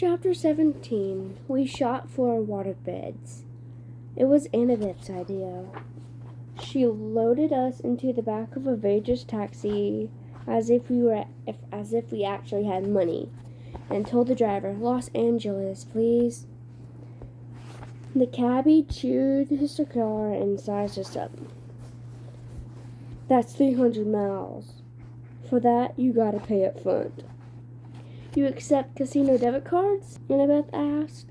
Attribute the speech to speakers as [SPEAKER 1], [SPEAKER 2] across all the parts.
[SPEAKER 1] Chapter 17. We shot for waterbeds. It was Annabeth's idea. She loaded us into the back of a Vegas taxi as if we actually had money, and told the driver, "Los Angeles, please." The cabbie chewed his cigar and sized us up. "That's 300 miles. For that, you gotta pay up front." "You accept casino debit cards?" Annabeth asked.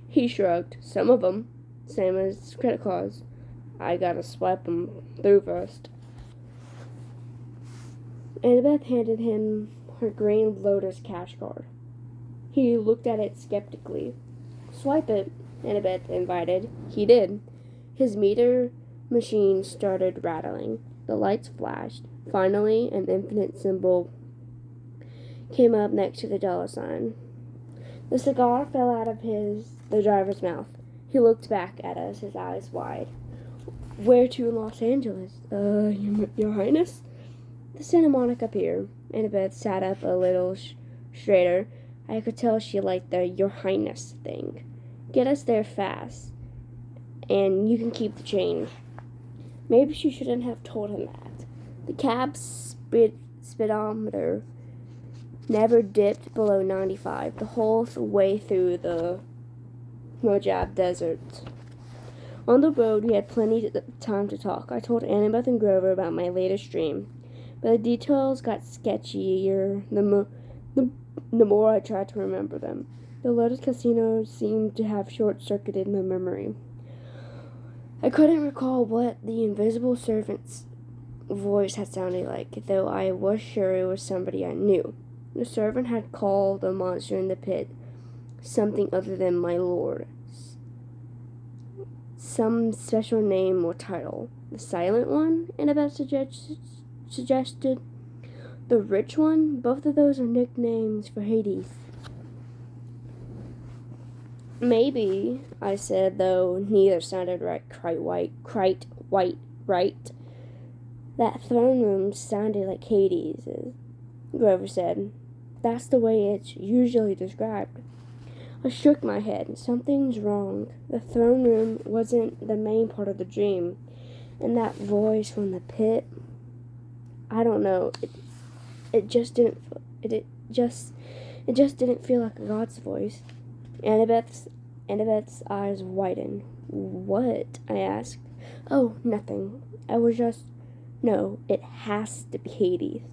[SPEAKER 1] He shrugged. "Some of them. Same as credit cards. I gotta swipe them through first." Annabeth handed him her green Lotus cash card. He looked at it skeptically. "Swipe it," Annabeth invited. He did. His meter machine started rattling. The lights flashed. Finally, an infinite symbol came up next to the dollar sign. The cigar fell out of the driver's mouth. He looked back at us, his eyes wide. "Where to in Los Angeles? Your Highness?" "The Santa Monica Pier." Annabeth sat up a little straighter. I could tell she liked the "Your Highness" thing. "Get us there fast, and you can keep the change." Maybe she shouldn't have told him that. The cab's speedometer never dipped below 95 the whole way through the Mojave Desert. On the road, we had plenty of time to talk. I told Annabeth and Grover about my latest dream, but the details got sketchier the more I tried to remember them. The Lotus Casino seemed to have short-circuited my memory. I couldn't recall what the invisible servant's voice had sounded like, though I was sure it was somebody I knew. The servant had called the monster in the pit something other than "my lord." Some special name or title. "The Silent One," Annabeth suggested. "The Rich One?" Both of those are nicknames for Hades. "Maybe," I said, though neither sounded quite right. "That throne room sounded like Hades'," Grover said. "That's the way it's usually described." I shook my head. Something's wrong. The throne room wasn't the main part of the dream. And that voice from the pit, I don't know. It just didn't feel like God's voice. Annabeth's eyes widened. "What?" I asked. "Oh, nothing. No, it has to be Hades.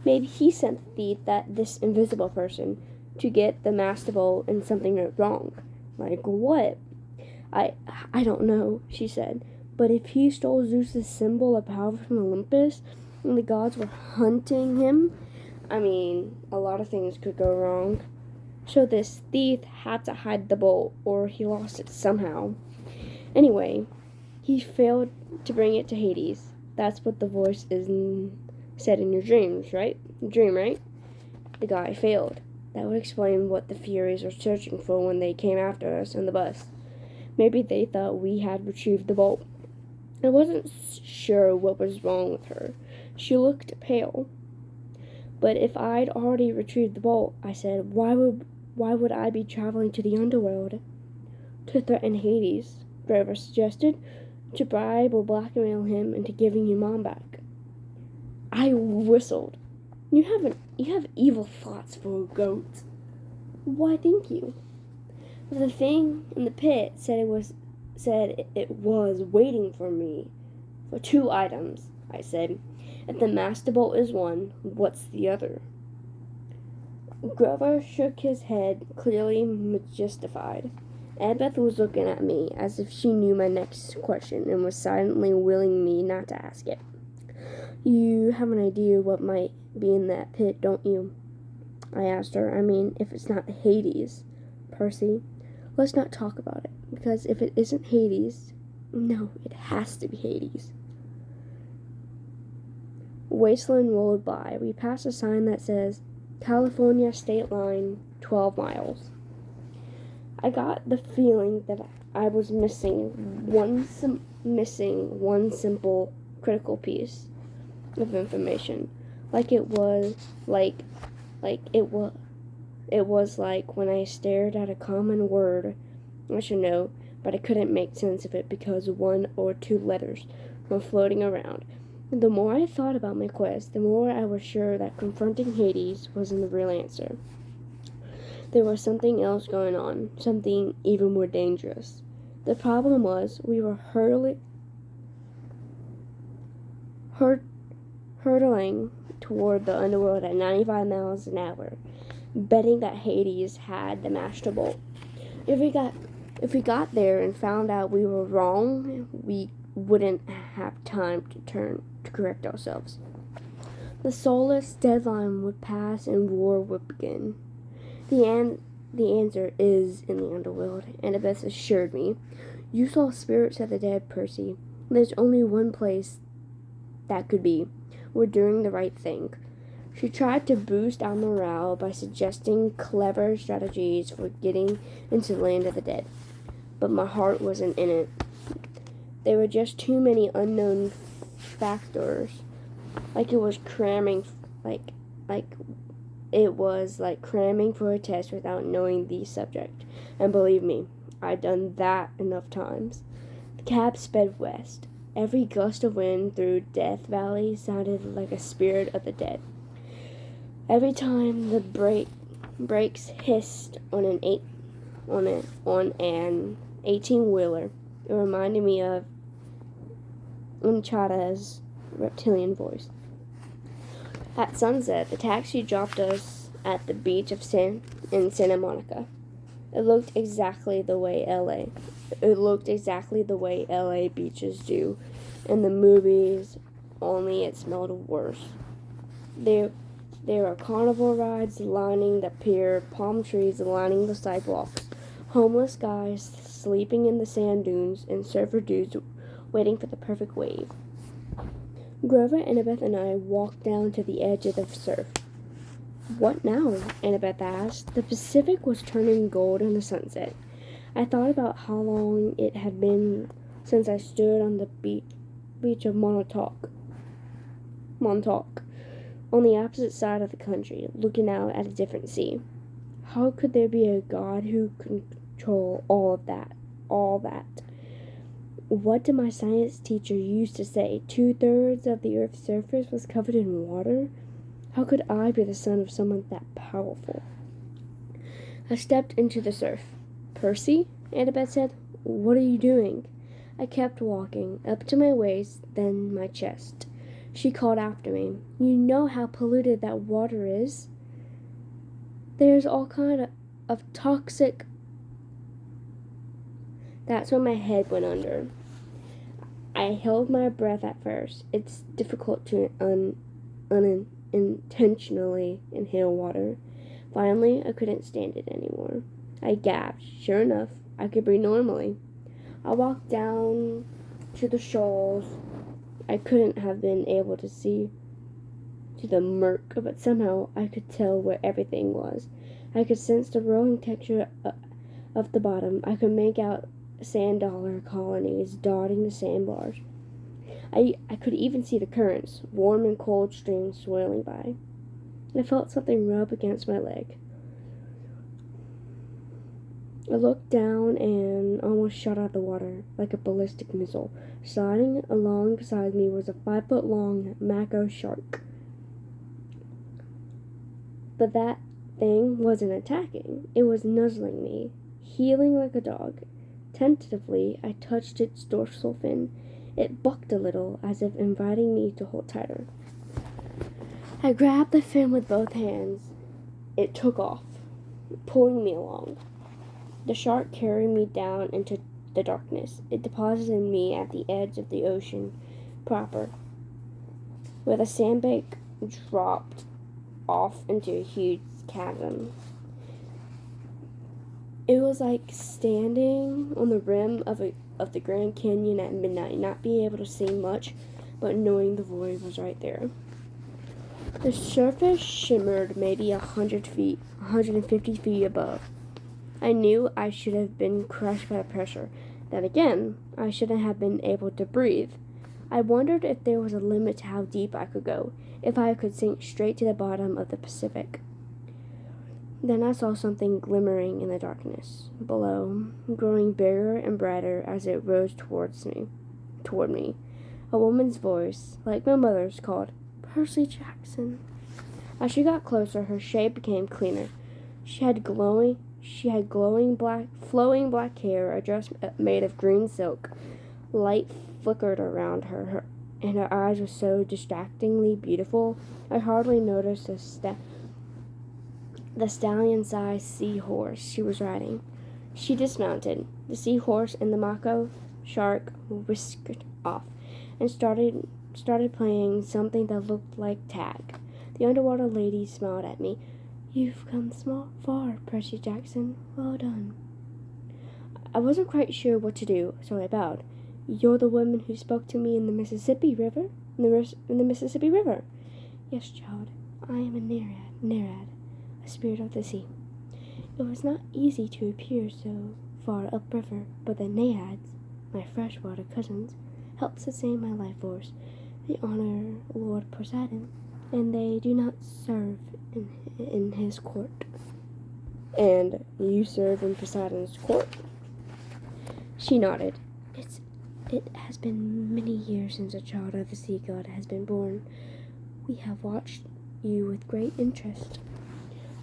[SPEAKER 1] Maybe he sent the thief, this invisible person, to get the Master Bolt and something went wrong." "Like what?" I don't know," she said. "But if he stole Zeus's symbol of power from Olympus and the gods were hunting him, a lot of things could go wrong. So this thief had to hide the bolt, or he lost it somehow. Anyway, he failed to bring it to Hades. That's what the voice said in your dream, right? The guy failed. That would explain what the Furies were searching for when they came after us on the bus. Maybe they thought we had retrieved the bolt." I wasn't sure what was wrong with her. She looked pale. "But if I'd already retrieved the bolt," I said, why would I be traveling to the underworld?" "To threaten Hades," Grover suggested. "To bribe or blackmail him into giving you Mom back." I whistled. You have evil thoughts for a goat." "Why, thank you." "The thing in the pit said it was waiting for me for 2 items," I said. "If the Master Bolt is one, what's the other?" Grover shook his head, clearly mystified. Annabeth was looking at me as if she knew my next question and was silently willing me not to ask it. "You have an idea what might be in that pit, don't you?" I asked her. If it's not Hades." "Percy, let's not talk about it, because if it isn't Hades, no, it has to be Hades." Wasteland rolled by. We passed a sign that says, "California State Line, 12 miles. I got the feeling that I was missing one simple critical piece of information, like it was It was like when I stared at a common word I should know, but I couldn't make sense of it because one or two letters were floating around. The more I thought about my quest, the more I was sure that confronting Hades wasn't the real answer. There was something else going on, something even more dangerous. The problem was we were hurtling toward the underworld at 95 miles an hour, betting that Hades had the master bolt. If we got there and found out we were wrong, we wouldn't have time to correct ourselves. The soulless deadline would pass and war would begin. The answer is in the underworld, Annabeth assured me. You saw spirits of the dead, Percy. There's only one place that could be. We're doing the right thing. She tried to boost our morale by suggesting clever strategies for getting into the land of the dead. But my heart wasn't in it. There were just too many unknown factors. It was like cramming for a test without knowing the subject. And believe me, I'd done that enough times. The cab sped west. Every gust of wind through Death Valley sounded like a spirit of the dead. Every time the brakes hissed on an 18-wheeler, it reminded me of Unchada's reptilian voice. At sunset, the taxi dropped us at the beach in Santa Monica. It looked exactly the way LA beaches do in the movies, only it smelled worse. There were carnival rides lining the pier, palm trees lining the sidewalks, homeless guys sleeping in the sand dunes, and surfer dudes waiting for the perfect wave. Grover, Annabeth, and I walked down to the edge of the surf. What now? Annabeth asked. The Pacific was turning gold in the sunset. I thought about how long it had been since I stood on the beach of Montauk, on the opposite side of the country, looking out at a different sea. How could there be a God who could control all that? What did my science teacher used to say? 2/3 of the Earth's surface was covered in water? How could I be the son of someone that powerful? I stepped into the surf. Percy, Annabeth said, what are you doing? I kept walking, up to my waist, then my chest. She called after me. You know how polluted that water is? There's all kind of toxic... That's when my head went under. I held my breath at first. It's difficult to unintentionally inhale water. Finally, I couldn't stand it anymore. I gasped. Sure enough, I could breathe normally. I walked down to the shoals. I couldn't have been able to see to the murk, but somehow I could tell where everything was. I could sense the rolling texture of the bottom. I could make out sand dollar colonies dotting the sandbars. I could even see the currents, warm and cold streams swirling by. I felt something rub against my leg. I looked down and almost shot out the water like a ballistic missile. Sliding along beside me was a 5-foot-long mako shark. But that thing wasn't attacking. It was nuzzling me, heeling like a dog. Tentatively, I touched its dorsal fin. It bucked a little, as if inviting me to hold tighter. I grabbed the fin with both hands. It took off, pulling me along. The shark carried me down into the darkness. It deposited me at the edge of the ocean proper, where the sandbank dropped off into a huge chasm. It was like standing on the rim of the Grand Canyon at midnight, not being able to see much, but knowing the void was right there. The surface shimmered maybe 150 feet above. I knew I should have been crushed by the pressure. Then again, I shouldn't have been able to breathe. I wondered if there was a limit to how deep I could go, if I could sink straight to the bottom of the Pacific. Then I saw something glimmering in the darkness below, growing bigger and brighter as it rose toward me. A woman's voice, like my mother's, called, "Percy Jackson." As she got closer, her shape became cleaner. She had flowing black hair, a dress made of green silk. Light flickered around her, and her eyes were so distractingly beautiful, I hardly noticed the stallion-sized seahorse she was riding. She dismounted. The seahorse and the mako shark whisked off and started playing something that looked like tag. The underwater lady smiled at me. "You've come far, Percy Jackson. Well done." I wasn't quite sure what to do, so I bowed. "You're the woman who spoke to me in the Mississippi River?" In the Mississippi River." "Yes, child. I am a Nerad, a spirit of the sea. It was not easy to appear so far upriver, but the Naiads, my freshwater cousins, helped sustain my life force. They honor Lord Poseidon, and they do not serve in his court." "And you serve in Poseidon's court?" She nodded. It has been many years since a child of the sea god has been born. We have watched you with great interest."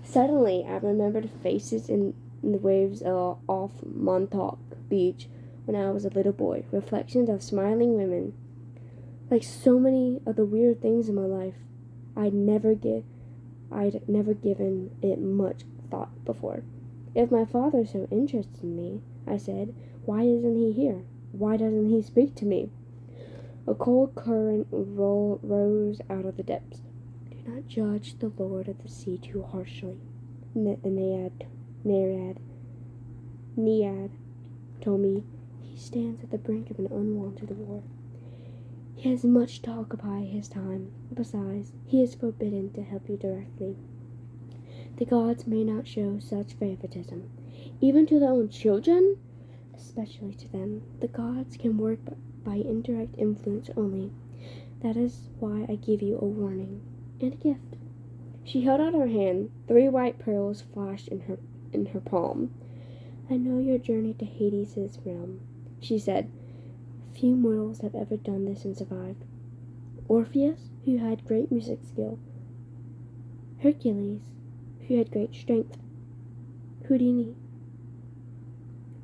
[SPEAKER 1] Suddenly, I remembered faces in the waves off Montauk Beach when I was a little boy, reflections of smiling women. Like so many of the weird things in my life, I'd never given it much thought before. "If my father's so interested in me," I said, "why isn't he here? Why doesn't he speak to me?" A cold current rose out of the depths. "Do not judge the Lord of the Sea too harshly," the Naiad told me. "He stands at the brink of an unwanted war. He has much to occupy his time. Besides, he is forbidden to help you directly. The gods may not show such favoritism, even to their own children, especially to them. The gods can work by indirect influence only. That is why I give you a warning and a gift." She held out her hand. 3 white pearls flashed in her palm. "I know your journey to Hades' realm," she said. "Few mortals have ever done this and survived. Orpheus, who had great music skill. Hercules, who had great strength. Houdini,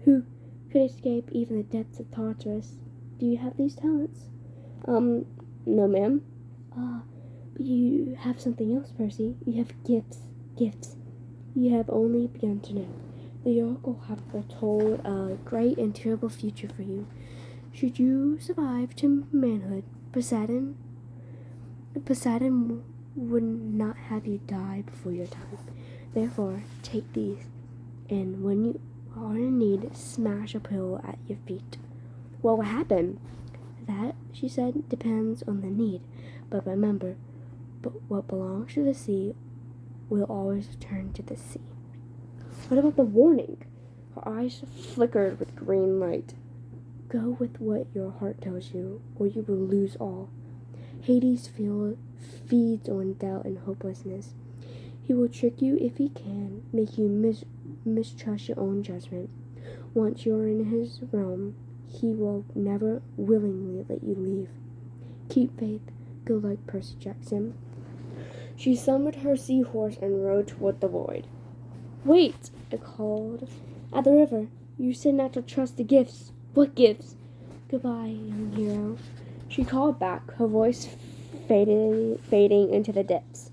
[SPEAKER 1] who could escape even the depths of Tartarus. Do you have these talents?" No, ma'am." But you have something else, Percy. You have gifts. You have only begun to know. The oracle have foretold a great and terrible future for you. Should you survive to manhood, Poseidon would not have you die before your time. Therefore, take these, and when you are in need, smash a pill at your feet." "What will happen?" "That," she said, "depends on the need. But remember, what belongs to the sea will always return to the sea." "What about the warning?" Her eyes flickered with green light. "Go with what your heart tells you, or you will lose all. Hades feeds on doubt and hopelessness. He will trick you if he can, make you mistrust your own judgment. Once you're in his realm, he will never willingly let you leave. Keep faith. Good luck, Percy Jackson." She summoned her seahorse and rode toward the void. "Wait," I called. "At the river. You said not to trust the gifts." "What gifts?" "Goodbye, young hero." She called back, her voice fading into the depths.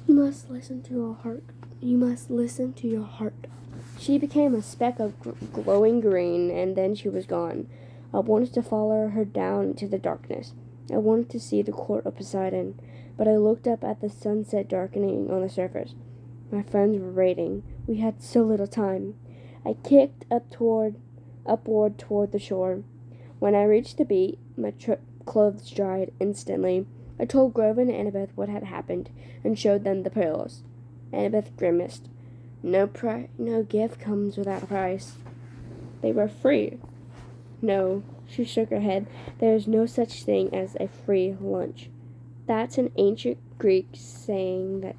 [SPEAKER 1] "You must listen to your heart. You must listen to your heart." She became a speck of glowing green, and then she was gone. I wanted to follow her down into the darkness. I wanted to see the court of Poseidon, but I looked up at the sunset darkening on the surface. My friends were raiding. We had so little time. I kicked upward toward the shore. When I reached the beach, my clothes dried instantly. I told Grover and Annabeth what had happened and showed them the pearls. Annabeth grimaced. No gift comes without a price." "They were free." "No," she shook her head. "There is no such thing as a free lunch. That's an ancient Greek saying that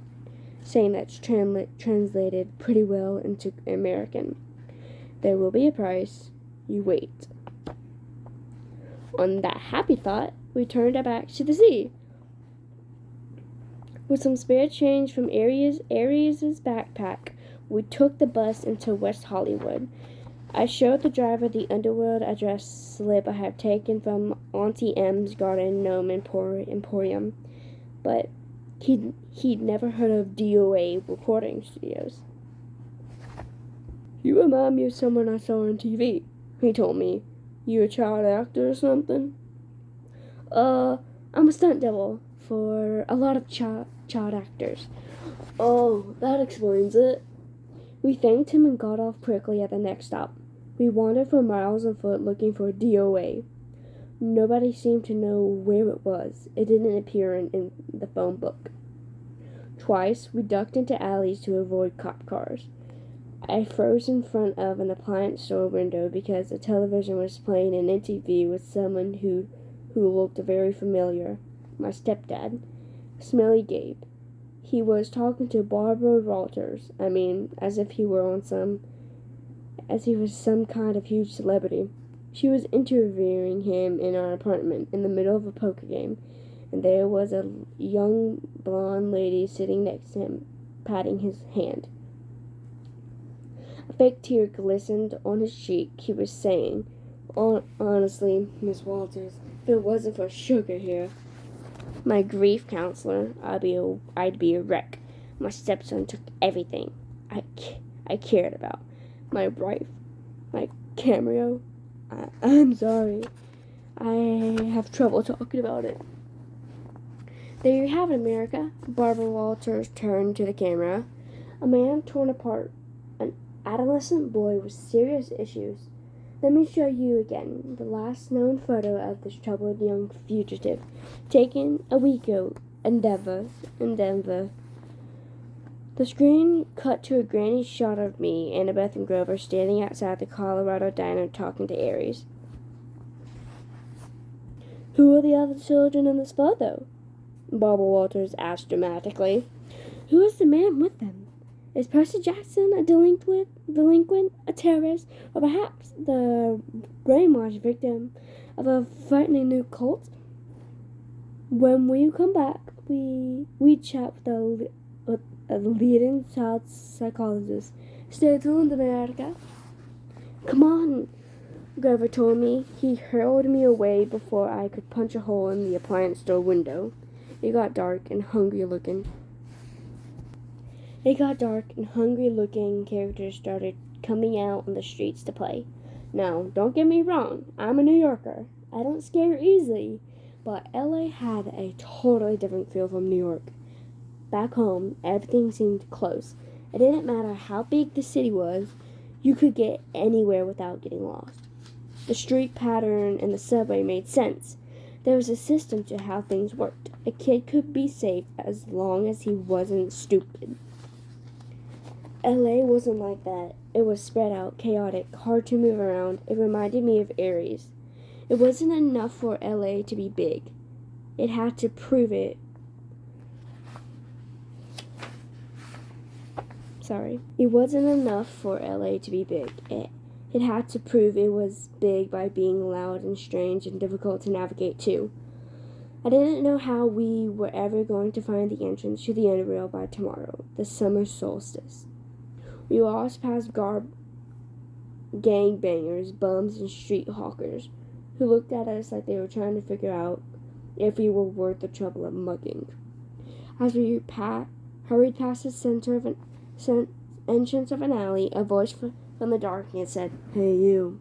[SPEAKER 1] saying that's translated pretty well into American. There will be a price. You wait. On that happy thought, we turned our backs to the sea. With some spare change from Arias's backpack, we took the bus into West Hollywood. I showed the driver the Underworld address slip I had taken from Auntie M's Garden Gnome Emporium, but he'd never heard of DOA recording studios. You remind me of someone I saw on TV, he told me. You a child actor or something? I'm a stunt double for a lot of child actors. Oh, that explains it. We thanked him and got off quickly at the next stop. We wandered for miles on foot looking for DOA. Nobody seemed to know where it was. It didn't appear in the phone book. Twice, we ducked into alleys to avoid cop cars. I froze in front of an appliance store window because the television was playing an interview with someone who looked very familiar. My stepdad, Smelly Gabe. He was talking to Barbara Walters. As if he was some kind of huge celebrity. She was interviewing him in our apartment in the middle of a poker game, and there was a young blonde lady sitting next to him, patting his hand. A fake tear glistened on his cheek. He was saying, honestly, Miss Walters, if it wasn't for sugar here, my grief counselor, I'd be a wreck. My stepson took everything I cared about. My wife, my cameo. I'm sorry. I have trouble talking about it. There you have it, America. Barbara Walters turned to the camera. A man torn apart. An adolescent boy with serious issues. Let me show you again the last known photo of this troubled young fugitive, taken a week ago in Denver. The screen cut to a grainy shot of me, Annabeth, and Grover standing outside the Colorado diner talking to Aries. Who are the other children in this photo? Barbara Walters asked dramatically. Who is the man with them? Is Percy Jackson a delinquent, a terrorist, or perhaps the brainwashed victim of a frightening new cult? When we come back, we chat with a leading child psychologist. Stay tuned, America. Come on, Grover told me. He hurled me away before I could punch a hole in the appliance store window. It got dark and hungry-looking characters started coming out on the streets to play. Now, don't get me wrong, I'm a New Yorker. I don't scare easily, but LA had a totally different feel from New York. Back home, everything seemed close. It didn't matter how big the city was, you could get anywhere without getting lost. The street pattern and the subway made sense. There was a system to how things worked. A kid could be safe as long as he wasn't stupid. LA wasn't like that. It was spread out, chaotic, hard to move around. It reminded me of Aries. It wasn't enough for LA to be big. It had to prove it. It wasn't enough for LA to be big. It had to prove it was big by being loud and strange and difficult to navigate too. I didn't know how we were ever going to find the entrance to the Underworld by tomorrow, the summer solstice. We walked past gangbangers, bums, and street hawkers, who looked at us like they were trying to figure out if we were worth the trouble of mugging. As we hurried past the entrance of an alley, a voice from the darkness said, "Hey, you."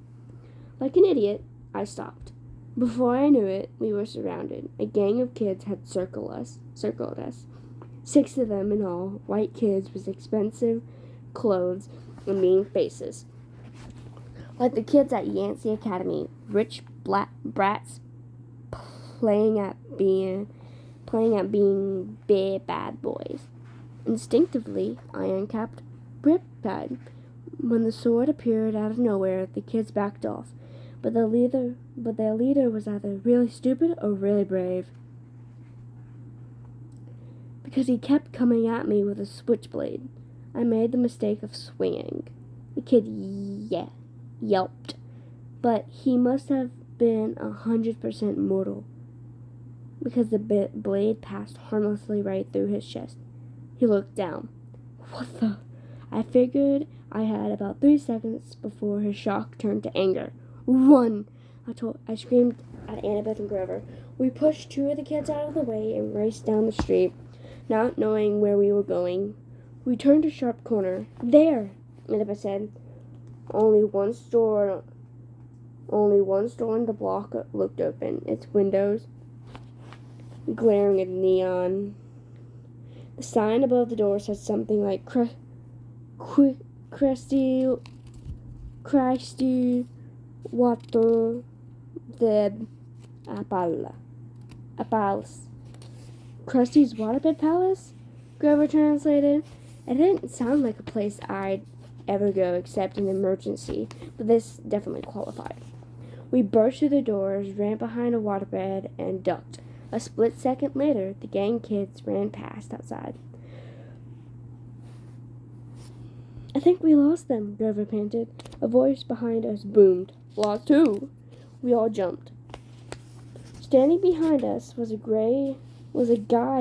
[SPEAKER 1] Like an idiot, I stopped. Before I knew it, we were surrounded. A gang of kids had circled us. 6 of them in all, white kids with expensive clothes and mean faces. Like the kids at Yancey Academy, rich black brats playing at being big bad boys. Instinctively, I uncapped Riptide. When the sword appeared out of nowhere, the kids backed off. But their leader was either really stupid or really brave. because he kept coming at me with a switchblade. I made the mistake of swinging. The kid yelped, but he must have been 100% mortal because the blade passed harmlessly right through his chest. He looked down. What the? I figured I had about 3 seconds before his shock turned to anger. Run! I screamed at Annabeth and Grover. We pushed 2 of the kids out of the way and raced down the street, not knowing where we were going. We turned a sharp corner. There, Annabeth said. Only one store in the block looked open, its windows glaring in neon. The sign above the door said something like Christy Water the Palace. Krusty's Waterbed Palace? Grover translated. It didn't sound like a place I'd ever go except in an emergency, but this definitely qualified. We burst through the doors, ran behind a waterbed, and ducked. A split second later, the gang kids ran past outside. I think we lost them, Grover panted. A voice behind us boomed. Lost who? We all jumped. Standing behind us was a guy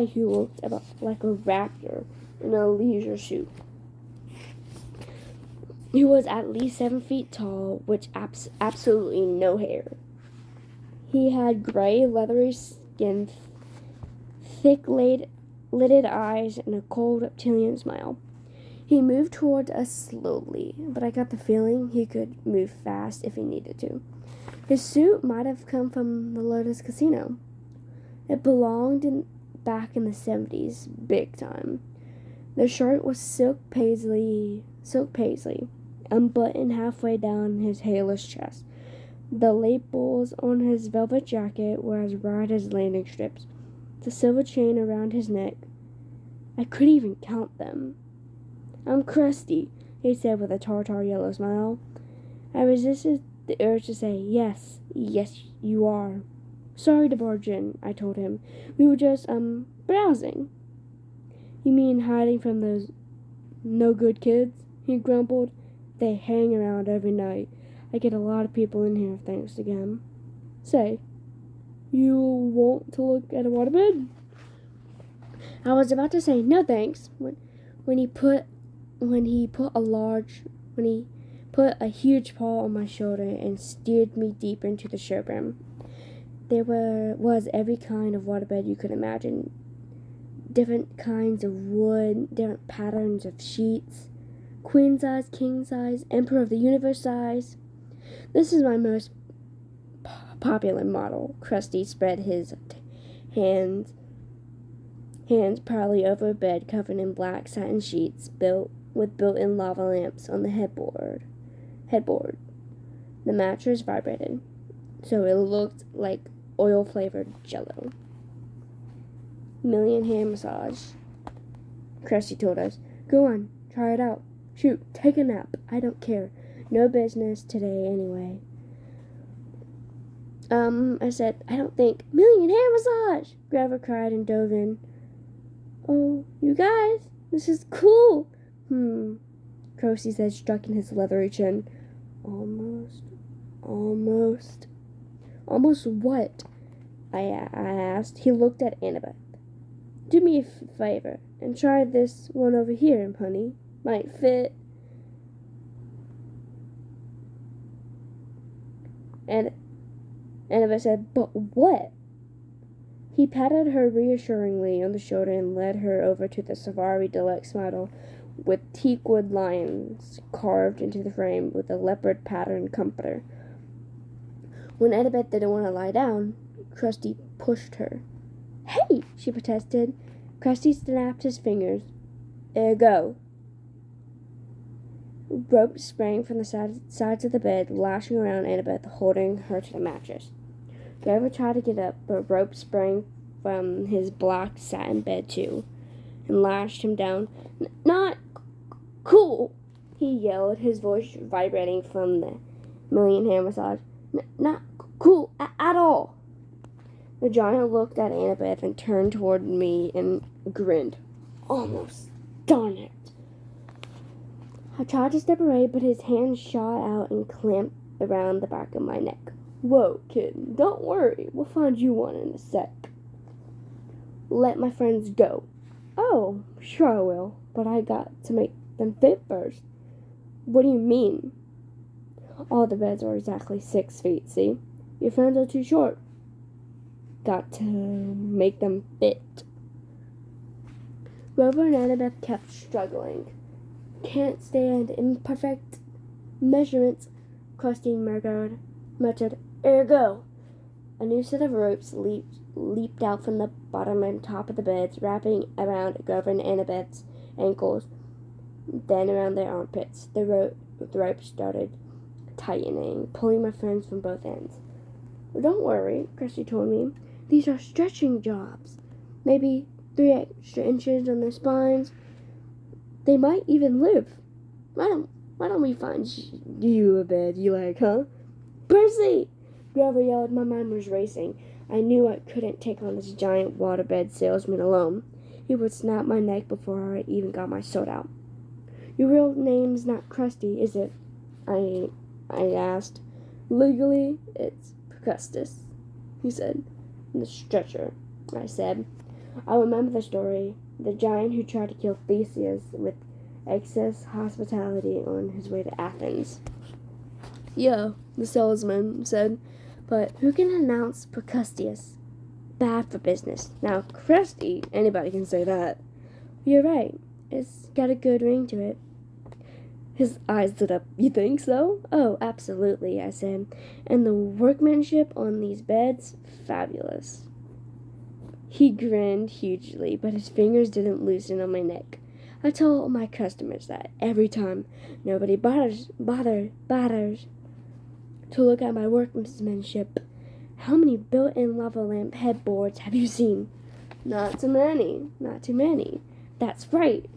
[SPEAKER 1] who looked about like a raptor in a leisure suit. He was at least 7 feet tall, with absolutely no hair. He had gray, leathery skin, thick-lidded eyes, and a cold reptilian smile. He moved towards us slowly, but I got the feeling he could move fast if he needed to. His suit might have come from the Lotus Casino. It belonged back in the 70s, big time. The shirt was silk paisley, unbuttoned halfway down his hairless chest. The labels on his velvet jacket were as wide as landing strips. The silver chain around his neck, I couldn't even count them. I'm Krusty, he said with a tartar yellow smile. I resisted the urge to say, yes, you are. Sorry to barge in, I told him. We were just, browsing. You mean hiding from those no-good kids? He grumbled. They hang around every night. I get a lot of people in here thanks to them. Say, you want to look at a waterbed? I was about to say no thanks when he put a huge paw on my shoulder and steered me deep into the showroom. There was every kind of waterbed you could imagine. Different kinds of wood, different patterns of sheets. Queen size, king size, emperor of the universe size. This is my most popular model. Krusty spread his hands proudly over a bed covered in black satin sheets with built-in lava lamps on the headboard. The mattress vibrated, so it looked like oil-flavored jello. Million hand massage, Krusty told us. Go on, try it out. Shoot, take a nap. I don't care. No business today anyway. I said, I don't think. Million hand massage! Grover cried and dove in. Oh, you guys, this is cool. Krusty said, stroking his leathery chin. Almost. Almost what? I asked. He looked at Annabeth. Do me a favor and try this one over here, honey. Might fit. And Annabeth said, but what? He patted her reassuringly on the shoulder and led her over to the Safari Deluxe model with teakwood lions carved into the frame with a leopard pattern comforter. When Annabeth didn't want to lie down, Krusty pushed her. Hey, she protested. Krusty snapped his fingers. Go. Rope sprang from the sides of the bed, lashing around Annabeth, holding her to the mattress. Grover tried to get up, but Rope sprang from his black satin bed too, and lashed him down. Not cool, he yelled, his voice vibrating from the million hand massage. Not cool at all. The giant looked at Annabeth and turned toward me and grinned. Almost. Darn it. I tried to step away, but his hand shot out and clamped around the back of my neck. Whoa, kid, don't worry. We'll find you one in a sec. Let my friends go. Oh, sure I will, but I got to make them fit first. What do you mean? All the beds are exactly 6 feet, see? Your friends are too short. Got to make them fit. Grover and Annabeth kept struggling. Can't stand imperfect measurements, Krusty muttered. Ergo. A new set of ropes leaped out from the bottom and top of the beds, wrapping around Grover and Annabeth's ankles, then around their armpits. The rope started tightening, pulling my friends from both ends. Well, don't worry, Krusty told me. These are stretching jobs. Maybe 3 extra inches on their spines. They might even live. Why don't we find you a bed you like, huh? Percy! Grover yelled. My mind was racing. I knew I couldn't take on this giant waterbed salesman alone. He would snap my neck before I even got my sword out. Your real name's not Krusty, is it? I asked. Legally, it's Procustus, he said. The stretcher, I said. I remember the story. The giant who tried to kill Theseus with excess hospitality on his way to Athens. Yeah, the salesman said. But who can announce Procustus? Bad for business. Now, Krusty, anybody can say that. You're right. It's got a good ring to it. His eyes lit up. You think so? Oh, absolutely, I said. And the workmanship on these beds, fabulous. He grinned hugely, but his fingers didn't loosen on my neck. I tell my customers that every time. Nobody bothers to look at my workmanship. How many built-in lava lamp headboards have you seen? Not too many. That's right.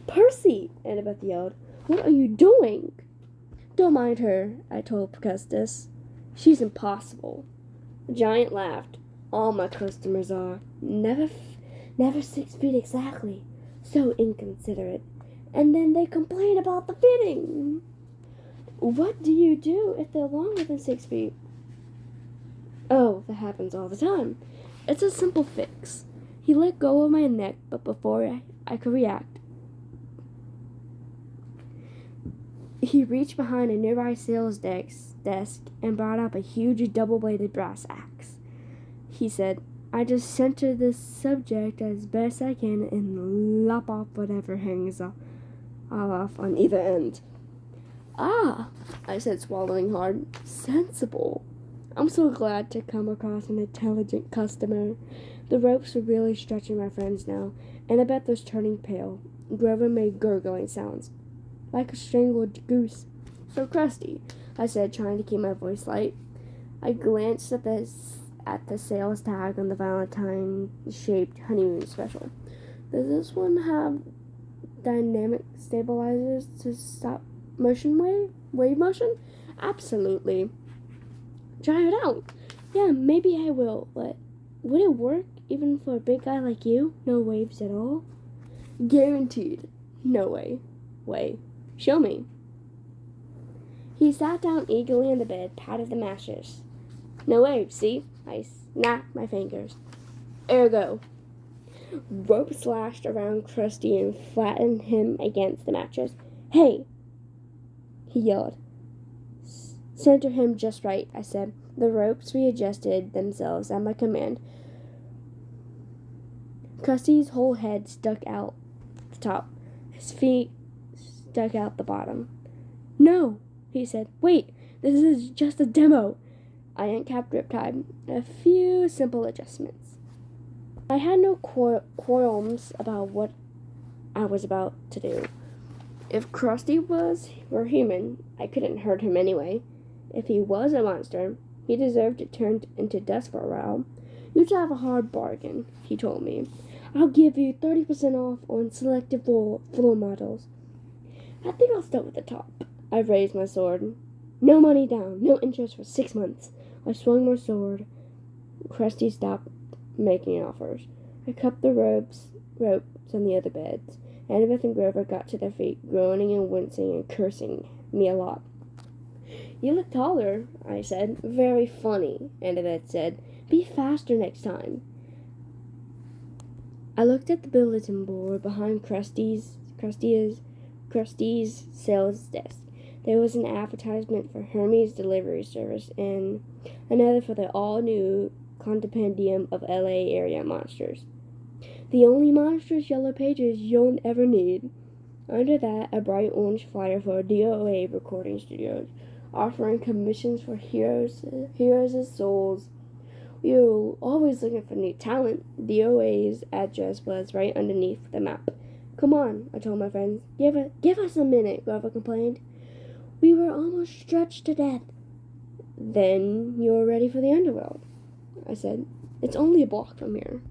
[SPEAKER 1] Percy, Annabeth yelled. What are you doing? Don't mind her, I told Procustus. She's impossible. The giant laughed. All my customers are. Never 6 feet exactly. So inconsiderate. And then they complain about the fitting. What do you do if they're longer than 6 feet? Oh, that happens all the time. It's a simple fix. He let go of my neck, but before I could react, he reached behind a nearby sales desk and brought up a huge double-bladed brass axe. He said, I just center this subject as best I can and lop off whatever hangs off on either end. Ah, I said, swallowing hard. Sensible. I'm so glad to come across an intelligent customer. The ropes were really stretching my friends now. Annabeth was turning pale. Grover made gurgling sounds, like a strangled goose. So Krusty, I said, trying to keep my voice light. I glanced at the sales tag on the Valentine-shaped honeymoon special. Does this one have dynamic stabilizers to stop wave motion? Absolutely. Try it out. Yeah, maybe I will, but would it work even for a big guy like you? No waves at all? Guaranteed. No way. Way. Show me. He sat down eagerly on the bed, patted the mattress. No waves, see? I snapped my fingers. Ergo. Rope slashed around Krusty and flattened him against the mattress. Hey! He yelled. Center him just right, I said. The ropes readjusted themselves at my command. Krusty's whole head stuck out the top. His feet stuck out the bottom. No, he said. Wait, this is just a demo. I uncapped Riptide. A few simple adjustments. I had no qualms about what I was about to do. If Krusty were human, I couldn't hurt him anyway. If he was a monster, he deserved to turn into dust for a while. You should have a hard bargain, he told me. I'll give you 30% off on selected floor models. I think I'll start with the top. I raised my sword. No money down, no interest for 6 months. I swung my sword. Krusty stopped making offers. I cut the ropes ropes on the other beds. Annabeth and Grover got to their feet, groaning and wincing and cursing me a lot. You look taller, I said. Very funny, Annabeth said. Be faster next time. I looked at the bulletin board behind Krusty's sales desk. There was an advertisement for Hermes delivery service and another for the all-new compendium of LA area monsters. The only monstrous yellow pages you'll ever need. Under that, a bright orange flyer for DOA recording studios, offering commissions for heroes' souls. We were always looking for new talent. DOA's address was right underneath the map. Come on, I told my friends. Give us a minute, Grover complained. We were almost stretched to death. Then you're ready for the underworld, I said. It's only a block from here.